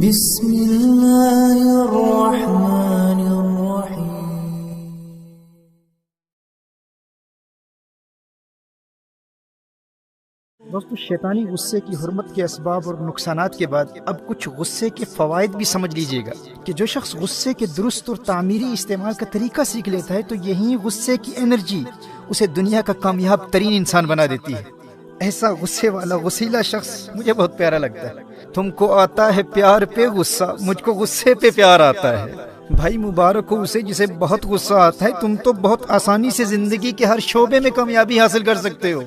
بسم اللہ الرحمن الرحیم۔ دوستو، شیطانی غصے کی حرمت کے اسباب اور نقصانات کے بعد اب کچھ غصے کے فوائد بھی سمجھ لیجئے گا کہ جو شخص غصے کے درست اور تعمیری استعمال کا طریقہ سیکھ لیتا ہے تو یہی غصے کی انرجی اسے دنیا کا کامیاب ترین انسان بنا دیتی ہے۔ ایسا غصے والا غسیلا شخص مجھے بہت پیارا لگتا ہے۔ تم کو آتا ہے پیار پہ غصہ، مجھ کو غصے پہ پیار آتا ہے۔ بھائی مبارک ہو اسے جسے بہت غصہ آتا ہے، تم تو بہت آسانی سے زندگی کے ہر شعبے میں کامیابی حاصل کر سکتے ہو۔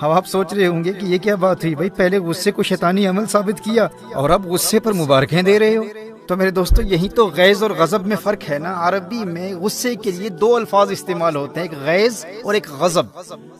اب آپ سوچ رہے ہوں گے کہ یہ کیا بات ہوئی، بھائی پہلے غصے کو شیطانی عمل ثابت کیا اور اب غصے پر مبارکیں دے رہے ہو۔ تو میرے دوستو، یہی تو غیظ اور غضب میں فرق ہے نا۔ عربی میں غصے کے لیے دو الفاظ استعمال ہوتے ہیں، ایک غیظ اور ایک غضب۔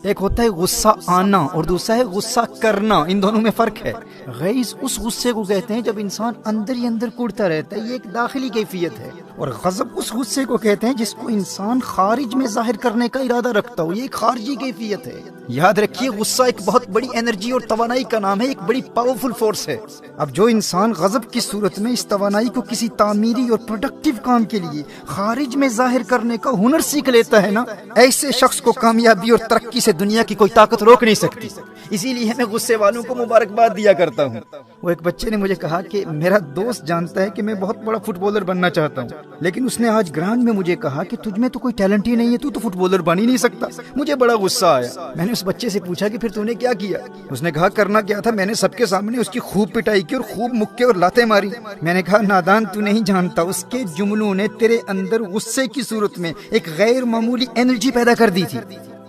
ایک ہوتا ہے غصہ آنا اور دوسرا ہے غصہ کرنا، ان دونوں میں فرق ہے۔ غیظ اس غصے کو کہتے ہیں جب انسان اندر ہی اندر کوڑتا رہتا ہے، یہ ایک داخلی کیفیت ہے، اور غضب اس غصے کو کہتے ہیں جس کو انسان خارج میں ظاہر کرنے کا ارادہ رکھتا ہو، یہ ایک خارجی کیفیت ہے۔ یاد رکھیے، غصہ ایک بہت بڑی انرجی اور توانائی کا نام ہے، ایک بڑی پاورفل فورس ہے۔ اب جو انسان غضب کی صورت میں اس توانائی کو کسی تعمیری اور پروڈکٹیو کام کے لیے خارج میں ظاہر کرنے کا ہنر سیکھ لیتا ہے نا، ایسے شخص کو کامیابی اور ترقی سے دنیا کی کوئی طاقت روک نہیں سکتی۔ اسی لیے میں غصے والوں کو مبارکباد دیا کرتا ہوں۔ وہ ایک بچے نے مجھے کہا کہ میرا دوست جانتا ہے کہ میں بہت بڑا فٹ بالر بننا چاہتا ہوں، لیکن اس نے آج گراؤنڈ میں مجھے کہا کہ تجھ میں تو کوئی ٹیلنٹ ہی نہیں ہے، تو فٹ بالر بن ہی نہیں سکتا۔ مجھے بڑا غصہ آیا۔ میں نے اس بچے سے پوچھا کہ پھر تو نے کیا کیا؟ اس نے کہا کرنا کیا تھا، میں نے سب کے سامنے اس کی خوب پٹائی کی اور خوب مکے اور لاتیں ماری۔ میں نے کہا نادان، تو نہیں جانتا، اس کے جملوں نے تیرے اندر غصے کی صورت میں ایک غیر معمولی انرجی پیدا کر دی تھی۔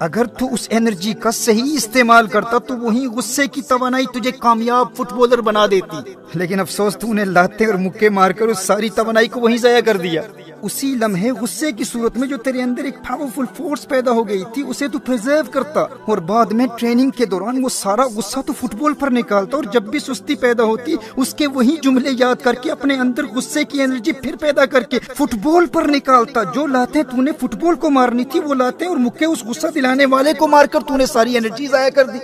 اگر تو اس انرجی کا صحیح استعمال کرتا تو وہی غصے کی توانائی تجھے کامیاب فٹ بالر بنا دیتی، لیکن افسوس تو نے لاتیں اور مکے مار کر اس ساری توانائی کو وہیں ضائع کر دیا۔ اسی لمحے غصے کی صورت میں جو تیرے اندر ایک پاورفل فورس پیدا ہو گئی تھی، اسے تو پریزرو کرتا اور بعد میں ٹریننگ کے دوران وہ سارا غصہ تو فٹ بال پر نکالتا، اور جب بھی سستی پیدا ہوتی اس کے وہی جملے یاد کر کے اپنے اندر غصے کی انرجی پھر پیدا کر کے فٹ بال پر نکالتا۔ جو لاتیں تو نے فٹ بال کو مارنی تھی، وہ لاتیں اور مکے اس غصہ دلانے والے کو مار کر تو نے ساری انرجی ضائع کر دی۔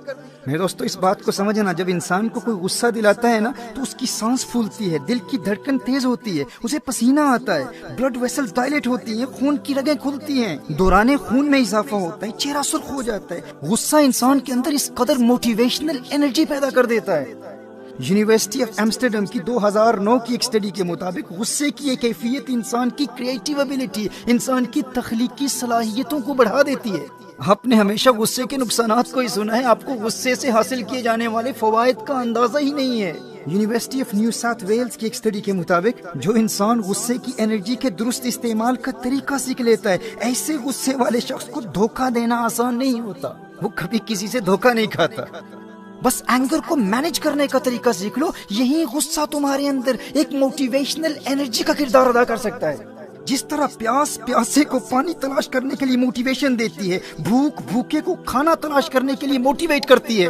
میرے دوستو، اس بات کو سمجھنا، جب انسان کو کوئی غصہ دلاتا ہے نا تو اس کی سانس پھولتی ہے، دل کی دھڑکن تیز ہوتی ہے، اسے پسینہ آتا ہے، بلڈ ویسل ڈائلیٹ ہوتی ہیں، خون کی رگیں کھلتی ہیں، دوران خون میں اضافہ ہوتا ہے، چہرہ سرخ ہو جاتا ہے۔ غصہ انسان کے اندر اس قدر موٹیویشنل انرجی پیدا کر دیتا ہے۔ یونیورسٹی آف ایمسٹرڈم کی 2009 کی ایک اسٹڈی کے مطابق غصے کی ایک کیفیت انسان کی کریٹیو ایبیلٹی، انسان کی تخلیقی صلاحیتوں کو بڑھا دیتی ہے۔ آپ نے ہمیشہ غصے کے نقصانات کو ہی سنا ہے، آپ کو غصے سے حاصل کیے جانے والے فوائد کا اندازہ ہی نہیں ہے۔ University of New South Wales کی ایک اسٹڈی کے مطابق جو انسان غصے کی انرجی کے درست استعمال کا طریقہ سیکھ لیتا ہے، ایسے غصے والے شخص کو دھوکہ دینا آسان نہیں ہوتا، وہ کبھی کسی سے دھوکہ نہیں کھاتا۔ بس اینگر کو مینج کرنے کا طریقہ سیکھ لو، یہی غصہ تمہارے اندر ایک موٹیویشنل انرجی کا کردار ادا کر سکتا ہے۔ جس طرح پیاس پیاسے کو پانی تلاش کرنے کے لیے موٹیویشن دیتی ہے، بھوک بھوکے کو کھانا تلاش کرنے کے لیے موٹیویٹ کرتی ہے،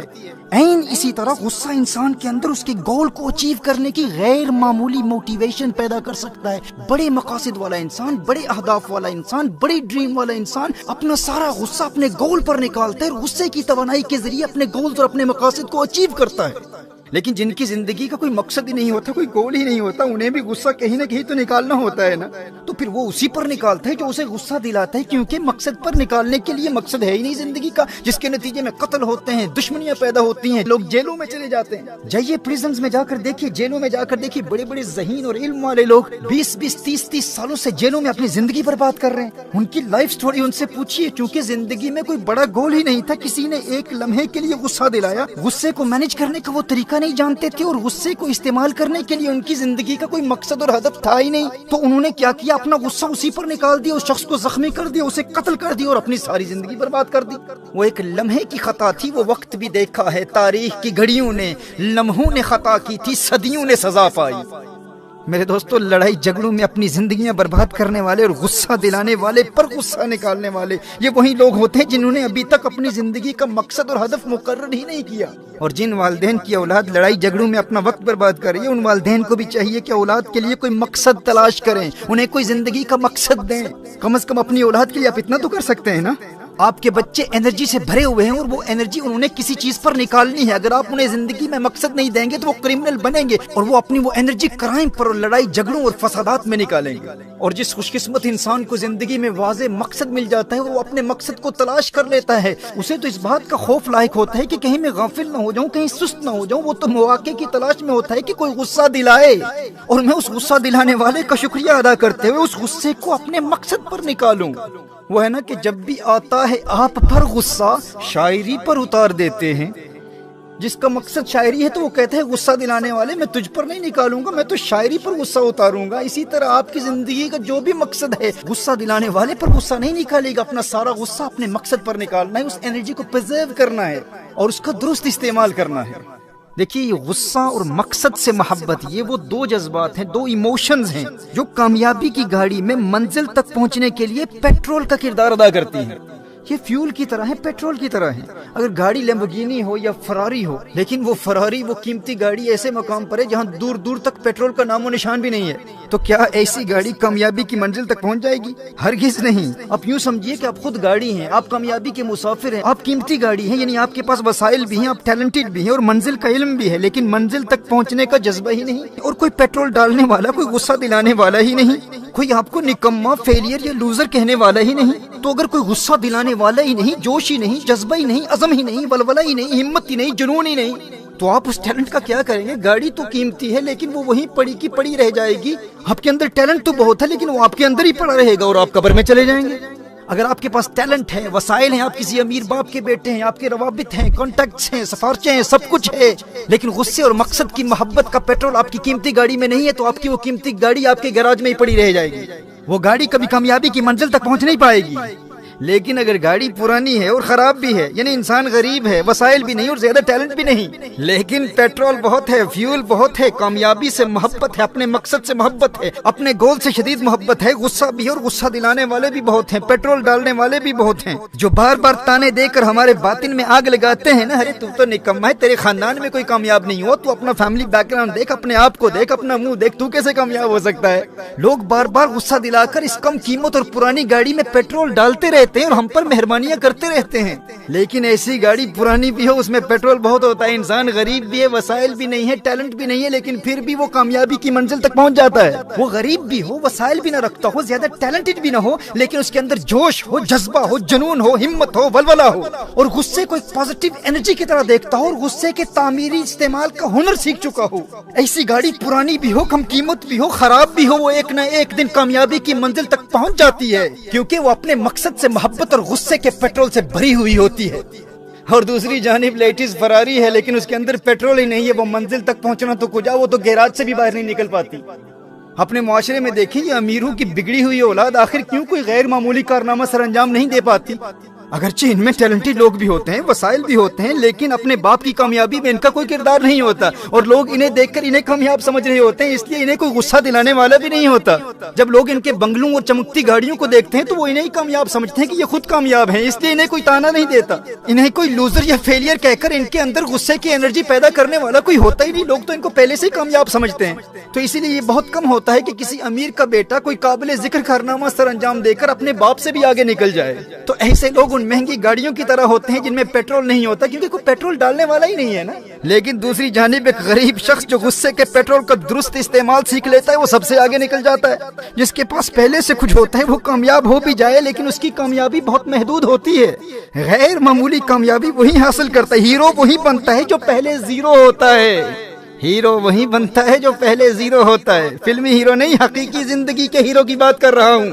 عین اسی طرح غصہ انسان کے اندر اس کے گول کو اچیو کرنے کی غیر معمولی موٹیویشن پیدا کر سکتا ہے۔ بڑے مقاصد والا انسان، بڑے اہداف والا انسان، بڑی ڈریم والا انسان اپنا سارا غصہ اپنے گول پر نکالتا ہے اور غصے کی توانائی کے ذریعے اپنے گولز اور اپنے مقاصد کو اچیو کرتا ہے۔ لیکن جن کی زندگی کا کوئی مقصد ہی نہیں ہوتا، کوئی گول ہی نہیں ہوتا، انہیں بھی غصہ کہیں نہ کہیں تو نکالنا ہوتا ہے نا، تو پھر وہ اسی پر نکالتا ہے جو اسے غصہ دلاتا ہے، کیونکہ مقصد پر نکالنے کے لیے مقصد ہے ہی نہیں زندگی کا، جس کے نتیجے میں قتل ہوتے ہیں، دشمنیاں پیدا ہوتی ہیں، لوگ جیلوں میں چلے جاتے ہیں۔ جائیے پریزنز میں جا کر دیکھیے، جیلوں میں جا کر دیکھیے، بڑے بڑے ذہین اور علم والے لوگ 20-20 30-30 سالوں سے جیلوں میں اپنی زندگی برباد کر رہے ہیں۔ ان کی لائف سٹوری ان سے پوچھیے، چونکہ زندگی میں کوئی بڑا گول ہی نہیں تھا، کسی نے ایک لمحے کے لیے غصہ دلایا، غصے کو مینج کرنے کا وہ طریقہ نہیں جانتے تھے اور غصے کو استعمال کرنے کے لیے ان کی زندگی کا کوئی مقصد اور ہدف تھا ہی نہیں، تو انہوں نے کیا کیا، اپنا غصہ اسی پر نکال دیا، اس شخص کو زخمی کر دیا، اسے قتل کر دیا اور اپنی ساری زندگی برباد کر دی۔ وہ ایک لمحے کی خطا تھی، وہ وقت بھی دیکھا ہے تاریخ کی گھڑیوں نے، لمحوں نے خطا کی تھی، صدیوں نے سزا پائی۔ میرے دوستو، لڑائی جھگڑوں میں اپنی زندگیاں برباد کرنے والے اور غصہ دلانے والے پر غصہ نکالنے والے، یہ وہی لوگ ہوتے ہیں جنہوں نے ابھی تک اپنی زندگی کا مقصد اور ہدف مقرر ہی نہیں کیا۔ اور جن والدین کی اولاد لڑائی جھگڑوں میں اپنا وقت برباد کر رہی ہے، ان والدین کو بھی چاہیے کہ اولاد کے لیے کوئی مقصد تلاش کریں، انہیں کوئی زندگی کا مقصد دیں۔ کم از کم اپنی اولاد کے لیے آپ اتنا تو کر سکتے ہیں نا۔ آپ کے بچے انرجی سے بھرے ہوئے ہیں اور وہ انرجی انہوں نے کسی چیز پر نکالنی ہے. اگر آپ انہیں زندگی میں مقصد نہیں دیں گے تو وہ کرمنل بنیں گے اور وہ اپنی وہ انرجی کرائم پر اور لڑائی جھگڑوں اور فسادات میں نکالیں گے. اور جس خوش قسمت انسان کو زندگی میں واضح مقصد مل جاتا ہے اور وہ اپنے مقصد کو تلاش کر لیتا ہے، اسے تو اس بات کا خوف لاحق ہوتا ہے کہ کہیں میں غافل نہ ہو جاؤں، کہیں سست نہ ہو جاؤں. وہ تو مواقع کی تلاش میں ہوتا ہے کہ کوئی غصہ دلائے اور میں اس غصہ دلانے والے کا شکریہ ادا کرتے ہوئے اس غصے کو اپنے مقصد پر نکالوں. وہ ہے نا کہ جب بھی آتا ہے آپ پر غصہ شاعری پر اتار دیتے ہیں. جس کا مقصد شاعری ہے تو وہ کہتے ہیں غصہ دلانے والے میں تجھ پر نہیں نکالوں گا، میں تو شاعری پر غصہ اتاروں گا. اسی طرح آپ کی زندگی کا جو بھی مقصد ہے غصہ دلانے والے پر غصہ نہیں نکالے گا، اپنا سارا غصہ اپنے مقصد پر نکالنا ہے، اس انرجی کو پرزرو کرنا ہے اور اس کا درست استعمال کرنا ہے. دیکھیے یہ غصہ اور مقصد سے محبت، یہ وہ دو جذبات ہیں، دو ایموشنز ہیں جو کامیابی کی گاڑی میں منزل تک پہنچنے کے لیے پیٹرول کا کردار ادا کرتی ہیں. یہ فیول کی طرح ہے، پیٹرول کی طرح ہے. اگر گاڑی لیمبورگینی ہو یا فراری ہو، لیکن وہ فراری، وہ قیمتی گاڑی ایسے مقام پر ہے جہاں دور دور تک پیٹرول کا نام و نشان بھی نہیں ہے، تو کیا ایسی گاڑی کامیابی کی منزل تک پہنچ جائے گی؟ ہرگز نہیں. آپ یوں سمجھیے کہ آپ خود گاڑی ہیں، آپ کامیابی کے مسافر ہیں، آپ قیمتی گاڑی ہیں، یعنی آپ کے پاس وسائل بھی ہیں، آپ ٹیلنٹڈ بھی ہیں اور منزل کا علم بھی ہے، لیکن منزل تک پہنچنے کا جذبہ ہی نہیں اور کوئی پیٹرول ڈالنے والا، کوئی غصہ دلانے والا ہی نہیں، کوئی آپ کو نکما، فیلئر یا لوزر کہنے والا ہی نہیں. تو اگر کوئی غصہ دلانے والا ہی نہیں، جوش ہی نہیں، جذبہ ہی نہیں، عزم ہی نہیں، ولولہ ہی نہیں، ہمت ہی نہیں، جنون ہی نہیں، تو آپ اس ٹیلنٹ کا کیا کریں گے؟ گاڑی تو قیمتی ہے لیکن وہ وہیں پڑی کی پڑی رہ جائے گی. آپ کے اندر ٹیلنٹ تو بہت ہے لیکن وہ آپ کے اندر ہی پڑا رہے گا اور آپ قبر میں چلے جائیں گے. اگر آپ کے پاس ٹیلنٹ ہے، وسائل ہیں، آپ کسی امیر باپ کے بیٹے ہیں، آپ کے روابط ہیں، کانٹیکٹس ہیں، سفارشیں ہیں، سب کچھ ہے، لیکن غصے اور مقصد کی محبت کا پیٹرول آپ کی قیمتی گاڑی میں نہیں ہے، تو آپ کی وہ قیمتی گاڑی آپ کے گیراج میں ہی پڑی رہ جائے گی. وہ گاڑی کبھی کامیابی کی منزل تک پہنچ نہیں پائے گی. لیکن اگر گاڑی پرانی ہے اور خراب بھی ہے، یعنی انسان غریب ہے، وسائل بھی نہیں اور زیادہ ٹیلنٹ بھی نہیں، لیکن پیٹرول بہت ہے، فیول بہت ہے، کامیابی سے محبت ہے، اپنے مقصد سے محبت ہے، اپنے گول سے شدید محبت ہے، غصہ بھی ہے اور غصہ دلانے والے بھی بہت ہیں، پیٹرول ڈالنے والے بھی بہت ہیں، جو بار بار تانے دے کر ہمارے باطن میں آگ لگاتے ہیں نا، ارے تو نکما ہے، تیرے خاندان میں کوئی کامیاب نہیں ہوا، تو اپنا فیملی بیک گراؤنڈ دیکھ، اپنے آپ کو دیکھ، اپنا منہ دیکھ، تو کیسے کامیاب ہو سکتا ہے؟ لوگ بار بار غصہ دلا کر اس کم قیمت اور پرانی گاڑی میں پیٹرول ڈالتے رہتے ہیں اور ہم پر مہربانیاں کرتے رہتے ہیں، لیکن ایسی گاڑی پرانی بھی ہو، اس میں پیٹرول بہت ہوتا ہے، انسان غریب بھی ہے، وسائل بھی نہیں ہے، ٹیلنٹ بھی نہیں ہے، لیکن پھر بھی وہ کامیابی کی منزل تک پہنچ جاتا ہے. وہ غریب بھی ہو، وسائل بھی نہ رکھتا ہو، زیادہ ٹیلنٹڈ بھی نہ ہو، لیکن اس کے اندر جوش ہو، جذبہ ہو، جنون ہو، ہمت ہو، ولولہ ہو، اور غصے کو ایک پازیٹیو انرجی کی طرح دیکھتا ہو اور غصے کے تعمیری استعمال کا ہنر سیکھ چکا ہو. ایسی گاڑی پرانی بھی ہو، کم قیمت بھی ہو، خراب بھی ہو، وہ ایک نہ ایک دن کامیابی کی منزل تک پہنچ جاتی ہے، کیونکہ وہ اپنے مقصد سے محبت اور غصے کے پیٹرول سے بھری ہوئی ہوتی ہے. اور دوسری جانب لیٹس فراری ہے لیکن اس کے اندر پیٹرول ہی نہیں ہے، وہ منزل تک پہنچنا تو کجا، وہ تو گیراج سے بھی باہر نہیں نکل پاتی. اپنے معاشرے میں دیکھیں یہ امیروں کی بگڑی ہوئی اولاد آخر کیوں کوئی غیر معمولی کارنامہ سر انجام نہیں دے پاتی؟ اگرچہ ان میں ٹیلنٹڈ لوگ بھی ہوتے ہیں، وسائل بھی ہوتے ہیں، لیکن اپنے باپ کی کامیابی میں ان کا کوئی کردار نہیں ہوتا اور لوگ انہیں دیکھ کر انہیں کامیاب سمجھ رہے ہوتے ہیں، اس لیے انہیں کوئی غصہ دلانے والا بھی نہیں ہوتا. جب لوگ ان کے بنگلوں اور چمکتی گاڑیوں کو دیکھتے ہیں تو وہ انہیں کامیاب سمجھتے ہیں کہ یہ خود کامیاب ہیں، اس لیے انہیں کوئی تانا نہیں دیتا. انہیں کوئی لوزر یا فیلئر کہہ کر ان کے اندر غصے کی انرجی پیدا کرنے والا کوئی ہوتا ہی نہیں، لوگ تو ان کو پہلے سے ہی کامیاب سمجھتے ہیں. تو اسی لیے یہ بہت کم ہوتا ہے کہ کسی امیر کا بیٹا کوئی قابل ذکر کارنامہ سر انجام دے کر اپنے باپ سے بھی آگے نکل جائے. تو ایسے لوگ ان مہنگی گاڑیوں کی طرح ہوتے ہیں جن میں پیٹرول نہیں ہوتا، کیونکہ کوئی پیٹرول ڈالنے والا ہی نہیں ہے نا. لیکن دوسری جانب ایک غریب شخص جو غصے کے پیٹرول کا درست استعمال سیکھ لیتا ہے وہ سب سے آگے نکل جاتا ہے. جس کے پاس پہلے سے کچھ ہوتا ہے وہ کامیاب ہو بھی جائے لیکن اس کی کامیابی بہت محدود ہوتی ہے. غیر معمولی کامیابی وہی حاصل کرتا ہے، ہیرو وہی بنتا ہے جو پہلے زیرو ہوتا ہے. ہیرو وہی بنتا ہے جو پہلے زیرو ہوتا ہے. فلمی ہیرو نہیں، حقیقی زندگی کے ہیرو کی بات کر رہا ہوں.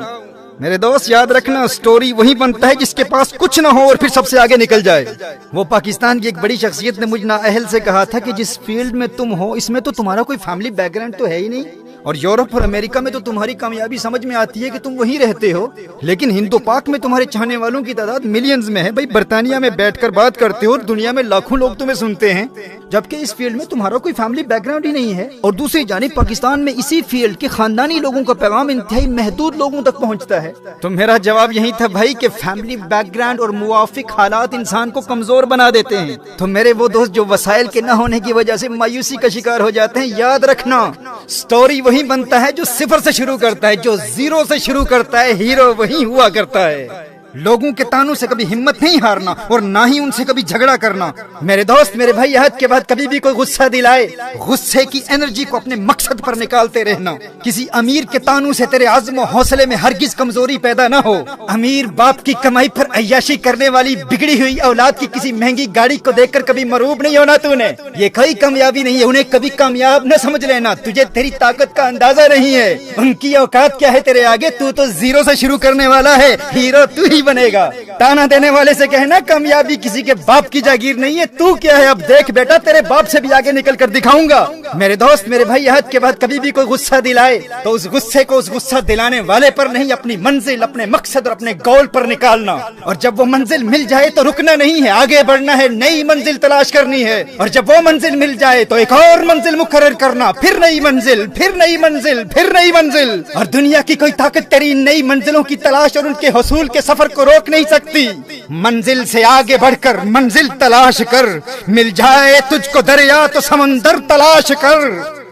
میرے دوست یاد رکھنا، سٹوری وہی بنتا ہے جس کے پاس کچھ نہ ہو اور پھر سب سے آگے نکل جائے. وہ پاکستان کی ایک بڑی شخصیت نے مجھ نااہل سے کہا تھا کہ جس فیلڈ میں تم ہو اس میں تو تمہارا کوئی فیملی بیک گراؤنڈ تو ہے ہی نہیں، اور یورپ اور امریکہ میں تو تمہاری کامیابی سمجھ میں آتی ہے کہ تم وہیں رہتے ہو، لیکن ہند و پاک میں تمہارے چاہنے والوں کی تعداد ملینز میں ہے. بھائی برطانیہ میں بیٹھ کر بات کرتے ہو اور دنیا میں لاکھوں لوگ تمہیں سنتے ہیں، جبکہ اس فیلڈ میں تمہارا کوئی فیملی بیک گراؤنڈ ہی نہیں ہے. اور دوسری جانب پاکستان میں اسی فیلڈ کے خاندانی لوگوں کا پیغام انتہائی محدود لوگوں تک پہنچتا ہے. تو میرا جواب یہی تھا بھائی کہ فیملی بیک گراؤنڈ اور موافق حالات انسان کو کمزور بنا دیتے ہیں. تو میرے وہ دوست جو وسائل کے نہ ہونے کی وجہ سے مایوسی کا شکار ہو جاتے ہیں، یاد رکھنا سٹوری وہی بنتا ہے جو صفر سے شروع کرتا ہے، جو زیرو سے شروع کرتا ہے. ہیرو وہی ہوا کرتا ہے. لوگوں کے تانوں سے کبھی ہمت نہیں ہارنا اور نہ ہی ان سے کبھی جھگڑا کرنا۔ میرے دوست، میرے بھائی، عہد کے بعد کبھی بھی کوئی غصہ دلائے، غصے کی انرجی کو اپنے مقصد پر نکالتے رہنا۔ کسی امیر کے تانوں سے تیرے عزم و حوصلے میں ہرگز کمزوری پیدا نہ ہو۔ امیر باپ کی کمائی پر عیاشی کرنے والی بگڑی ہوئی اولاد کی کسی مہنگی گاڑی کو دیکھ کر کبھی مروب نہیں ہونا تو نے۔ یہ کوئی کامیابی نہیں ہے، انہیں کبھی کامیاب نہ سمجھ لینا، تجھے تیری طاقت کا اندازہ نہیں ہے۔ ان کی اوقات کیا ہے تیرے آگے؟ تو زیرو سے شروع کرنے والا ہے، ہیرو تو ہی بنے گا۔ تانا دینے والے سے کہنا کامیابی کسی کے باپ کی جاگیر نہیں ہے، تو کیا ہے؟ اب دیکھ بیٹا، تیرے باپ سے بھی آگے نکل کر دکھاؤں گا۔ میرے دوست، میرے بھائی، عہد کے بعد کبھی بھی کوئی غصہ دلائے تو اس غصے کو اس غصہ دلانے والے پر نہیں، اپنی منزل، اپنے مقصد اور اپنے گول پر نکالنا۔ اور جب وہ منزل مل جائے تو رکنا نہیں ہے، آگے بڑھنا ہے، نئی منزل تلاش کرنی ہے۔ اور جب وہ منزل مل جائے تو ایک اور منزل مقرر کرنا، پھر نئی منزل، پھر نئی منزل، پھر نئی منزل۔ اور دنیا کی کوئی طاقت تیری نئی منزلوں کی تلاش اور ان کے حصول کے سفر کو روک نہیں سکتی۔ منزل سے آگے بڑھ کر منزل تلاش کر، مل جائے تجھ کو دریا تو سمندر تلاش کر۔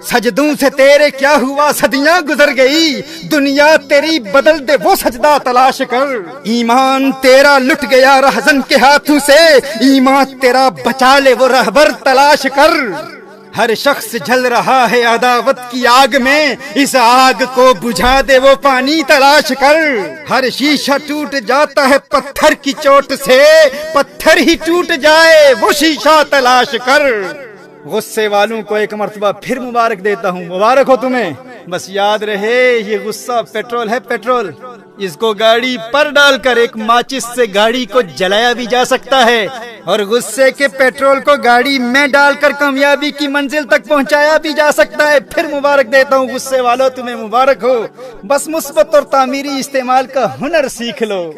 سجدوں سے تیرے کیا ہوا، صدیاں گزر گئی، دنیا تیری بدل دے وہ سجدہ تلاش کر۔ ایمان تیرا لٹ گیا رہزن کے ہاتھوں سے، ایمان تیرا بچا لے وہ رہبر تلاش کر۔ ہر شخص جل رہا ہے عداوت کی آگ میں، اس آگ کو بجھا دے وہ پانی تلاش کر۔ ہر شیشہ ٹوٹ جاتا ہے پتھر کی چوٹ سے، پتھر ہی ٹوٹ جائے وہ شیشہ تلاش کر۔ غصے والوں کو ایک مرتبہ پھر مبارک دیتا ہوں، مبارک ہو تمہیں۔ بس یاد رہے، یہ غصہ پیٹرول ہے، پیٹرول۔ اس کو گاڑی پر ڈال کر ایک ماچس سے گاڑی کو جلایا بھی جا سکتا ہے، اور غصے کے پیٹرول کو گاڑی میں ڈال کر کامیابی کی منزل تک پہنچایا بھی جا سکتا ہے۔ پھر مبارک دیتا ہوں غصے والوں، تمہیں مبارک ہو۔ بس مثبت اور تعمیری استعمال کا ہنر سیکھ لو۔